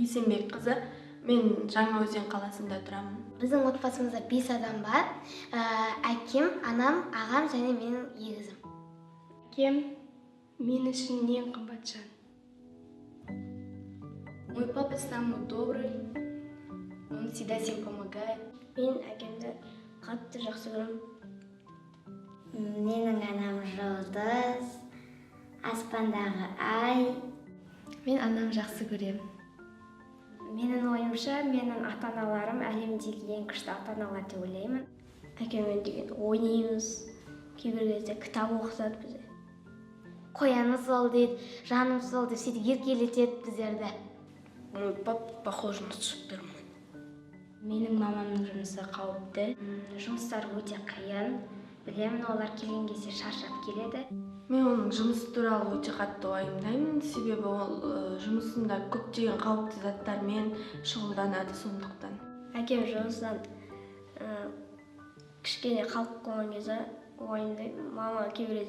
Бейсенбек қызы. Мен Жаңаөзен қаласында тұрамын. Біздің отбасымызда 5 адам бар. Әкем, анам, ағам және менің егізім. Әкем мен үшін ең қымбат жан. Мой папа самый добрый, он всегда всем помогает. Мен әкемді қатты жақсы көремін. Менің анам жұлдыз, аспандағы ай. Мен анам жақсы көремін. Менің ойымша, менің ата-аналарым әлемдегі ең күшті ата-аналар деп ойлаймын. Әкеммен деген ойнаймыз, кейбір кезде кітап оқытады бізде. Қояны сол дейді, жаным сол деп сөйтіп еркелетеді біздерді. Мой папа похож на Супермен. Менің мамамның жұмысы қауіпті. Жұмыстар өте қиын. Білемін, олар келген кезде шаршап келеді. Мен оның жұмысы туралы өте қатты уайымдаймын, себебі ол жұмысында көптеген қауіпті заттармен шұғылданады сондықтан. Әкем жұмыстан кішкене қалып қалған кезде уайымдаймын. Мама кейбір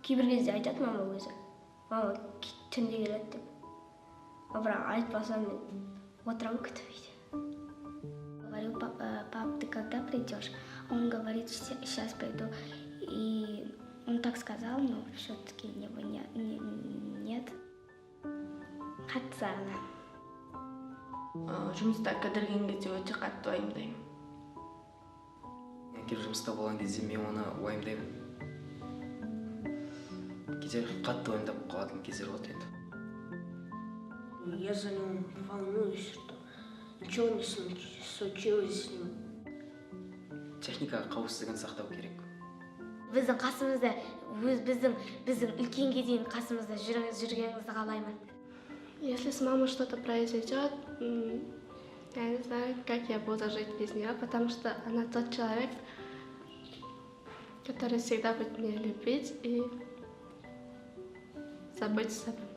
кезде айтады мама өзі. Мама түнде келеді деп. Бірақ айтпасам мен отырамын күтіп үйде. Говорю, пап, ты когда придешь? Он говорит, сейчас приду. И он так сказал, но все-таки него нет. Қатты сағынамын. Жұмыста кідірген кезде өте қатты уайымдаймын. Әкем жұмыста болған кезде мен оны уайымдаймын. Кейде қатты уайымдап қалатын кездер болады енді. Я за него волнуюсь, что ничего не случилось с ним. Техникаға қауіпсіздігін сақтау керек. Біздің қасымызда, біздің үлкенге дейін қасымызда жүргеніңізді қалаймын. Если с мамой что-то произойдет, я не знаю, как я буду жить без нее, потому что она тот человек, который всегда будет меня любить и заботиться обо мне.